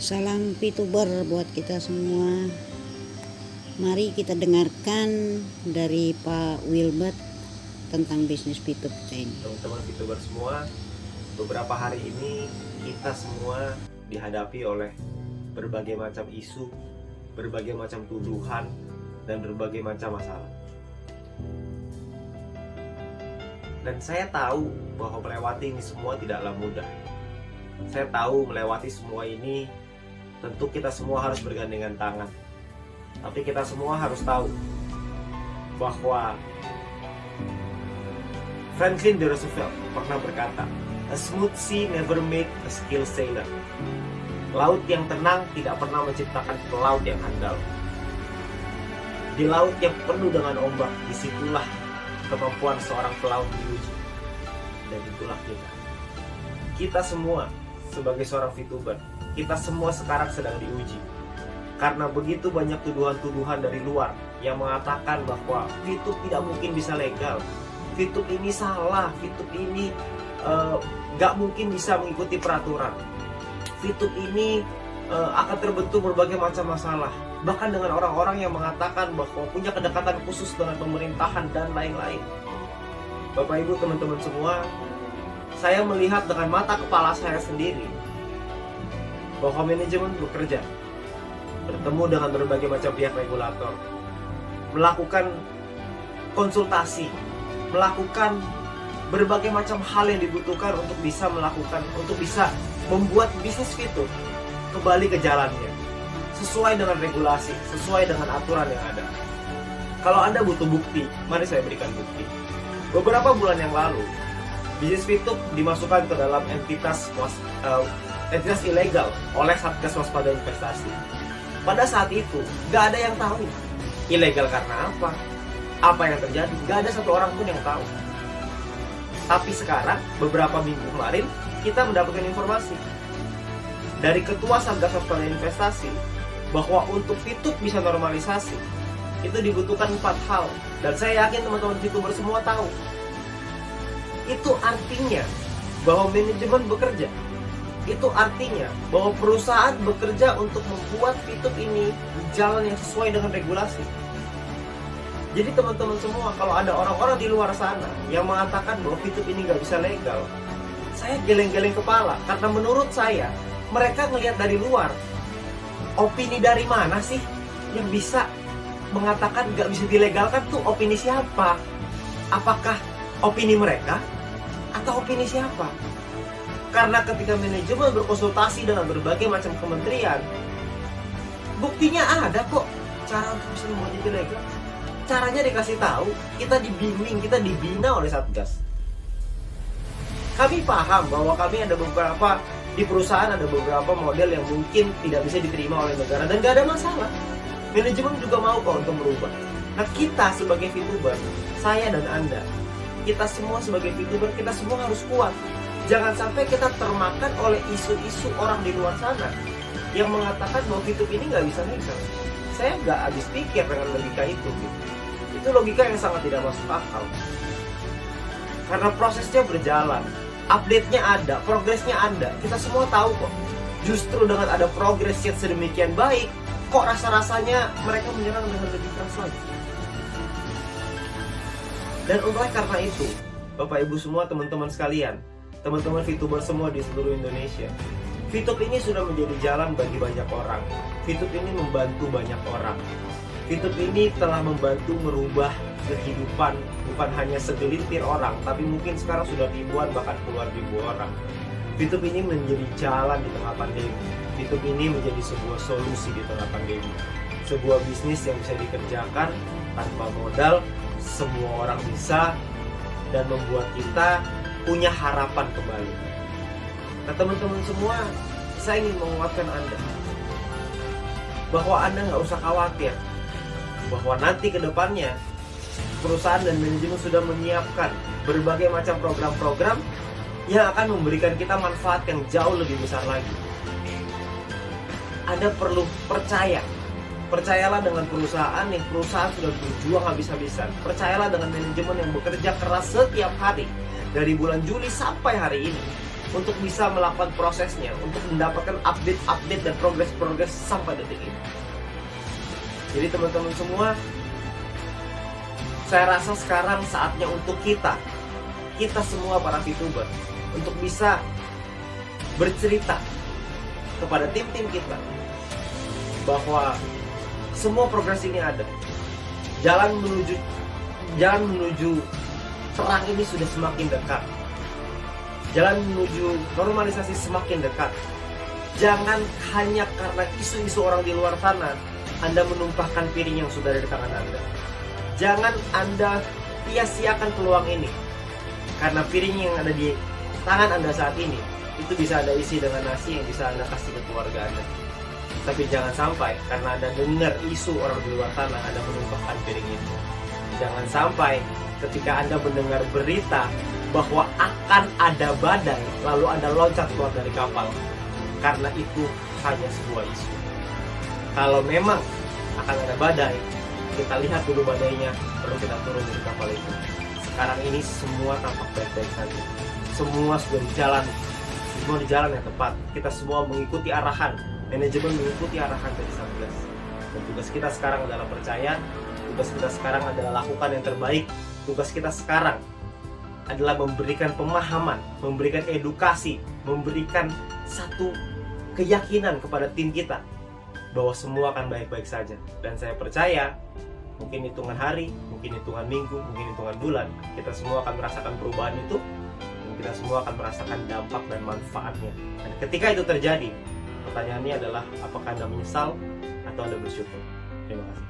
Salam VTuber buat kita semua. Mari kita dengarkan dari Pak Wilbert tentang bisnis VTuber ini. Teman-teman VTuber semua, beberapa hari ini kita semua dihadapi oleh berbagai macam isu, berbagai macam tuduhan, dan berbagai macam masalah. Dan saya tahu bahwa melewati ini semua tidaklah mudah. Saya tahu melewati semua ini tentu kita semua harus bergandengan tangan. Tapi kita semua harus tahu bahwa Franklin D. Roosevelt pernah berkata, "A smooth sea never made a skilled sailor." Laut yang tenang tidak pernah menciptakan pelaut yang handal. Di laut yang penuh dengan ombak, disitulah kemampuan seorang pelaut diuji. Dan itulah kita. Kita semua sebagai seorang VTuber, kita semua sekarang sedang diuji. Karena begitu banyak tuduhan-tuduhan dari luar yang mengatakan bahwa VTube tidak mungkin bisa legal, VTube ini salah, VTube ini gak mungkin bisa mengikuti peraturan, VTube ini akan terbentuk berbagai macam masalah. Bahkan dengan orang-orang yang mengatakan bahwa punya kedekatan khusus dengan pemerintahan dan lain-lain. Bapak Ibu teman-teman semua, saya melihat dengan mata kepala saya sendiri bahwa manajemen bekerja, bertemu dengan berbagai macam pihak regulator, melakukan konsultasi, melakukan berbagai macam hal yang dibutuhkan untuk bisa membuat bisnis VTube kembali ke jalannya, sesuai dengan regulasi, sesuai dengan aturan yang ada. Kalau Anda butuh bukti, mari saya berikan bukti. Beberapa bulan yang lalu, bisnis VTube dimasukkan ke dalam entitas ilegal oleh Satgas Waspada Investasi. Pada saat itu, gak ada yang tahu ilegal karena apa yang terjadi. Gak ada satu orang pun yang tahu. Tapi sekarang, beberapa minggu kemarin, kita mendapatkan informasi dari Ketua Satgas Waspada Investasi bahwa untuk VTube bisa normalisasi, itu dibutuhkan 4 hal. Dan saya yakin teman-teman VTuber semua tahu. Itu artinya bahwa manajemen bekerja. Itu artinya bahwa perusahaan bekerja untuk membuat VTube ini jalan yang sesuai dengan regulasi. Jadi teman-teman semua, kalau ada orang-orang di luar sana yang mengatakan bahwa VTube ini nggak bisa legal, saya geleng-geleng kepala. Karena menurut saya, mereka ngelihat dari luar. Opini dari mana sih yang bisa mengatakan nggak bisa dilegalkan? Tuh opini siapa? Apakah opini mereka atau opini siapa? Karena ketika manajemen berkonsultasi dengan berbagai macam kementerian, buktinya ada kok cara untuk bisa membuat itu legal. Caranya dikasih tahu, kita dibimbing, kita dibina oleh Satgas. Kami paham bahwa kami ada beberapa di perusahaan, ada beberapa model yang mungkin tidak bisa diterima oleh negara dan gak ada masalah. Manajemen juga mau kok untuk merubah. Nah, kita sebagai VTuber, saya dan Anda, kita semua sebagai VTuber, kita semua harus kuat. Jangan sampai kita termakan oleh isu-isu orang di luar sana yang mengatakan bahwa VTube ini nggak bisa legal. Saya nggak habis pikir dengan logika itu. Itu logika yang sangat tidak masuk akal. Karena prosesnya berjalan, update-nya ada, progresnya ada. Kita semua tahu kok. Justru dengan ada progres yang sedemikian baik, kok rasa-rasanya mereka menyerang dengan lebih keras lagi. Dan oleh karena itu, Bapak Ibu semua, teman-teman sekalian, teman-teman VTuber semua di seluruh Indonesia, VTube ini sudah menjadi jalan bagi banyak orang. VTube ini membantu banyak orang. VTube ini telah membantu merubah kehidupan bukan hanya segelintir orang, tapi mungkin sekarang sudah ribuan bahkan puluhan ribu orang. VTube ini menjadi jalan di tengah pandemi. VTube ini menjadi sebuah solusi di tengah pandemi. Sebuah bisnis yang bisa dikerjakan tanpa modal, semua orang bisa, dan membuat kita punya harapan kembali. Nah teman-teman semua, saya ingin menguatkan Anda bahwa Anda nggak usah khawatir bahwa nanti ke depannya perusahaan dan manajemen sudah menyiapkan berbagai macam program-program yang akan memberikan kita manfaat yang jauh lebih besar lagi. Anda perlu percaya. Percayalah dengan perusahaan sudah berjuang habis-habisan. Percayalah dengan manajemen yang bekerja keras setiap hari dari bulan Juli sampai hari ini. untuk bisa melakukan prosesnya, untuk mendapatkan update-update dan progres-progres sampai detik ini. Jadi teman-teman semua, saya rasa sekarang saatnya untuk kita semua para VTuber, untuk bisa bercerita kepada tim-tim kita bahwa semua progres ini ada. Jalan menuju terang ini sudah semakin dekat. Jalan menuju normalisasi semakin dekat. Jangan hanya karena isu-isu orang di luar sana Anda menumpahkan piring yang sudah ada di tangan Anda. Jangan Anda sia-siakan peluang ini, karena piring yang ada di tangan Anda saat ini itu bisa Anda isi dengan nasi yang bisa Anda kasih ke keluarga Anda. Tapi jangan sampai karena Anda dengar isu orang di luar sana Anda menumpahkan piring itu. Jangan sampai ketika Anda mendengar berita bahwa akan ada badai lalu Anda loncat keluar dari kapal, karena itu hanya sebuah isu. Kalau memang akan ada badai, kita lihat dulu badainya, lalu kita turun dari kapal itu. Sekarang ini semua tampak baik-baik saja. Semua sudah di jalan yang tepat. Kita semua mengikuti arahan, manajemen mengikuti arahan dari Satgas. Dan tugas kita sekarang adalah percaya, tugas kita sekarang adalah lakukan yang terbaik. Tugas kita sekarang adalah memberikan pemahaman, memberikan edukasi, memberikan satu keyakinan kepada tim kita bahwa semua akan baik-baik saja. Dan saya percaya mungkin hitungan hari, mungkin hitungan minggu, mungkin hitungan bulan, kita semua akan merasakan perubahan itu, dan kita semua akan merasakan dampak dan manfaatnya. Dan ketika itu terjadi, pertanyaannya adalah apakah Anda menyesal atau Anda bersyukur? Terima kasih.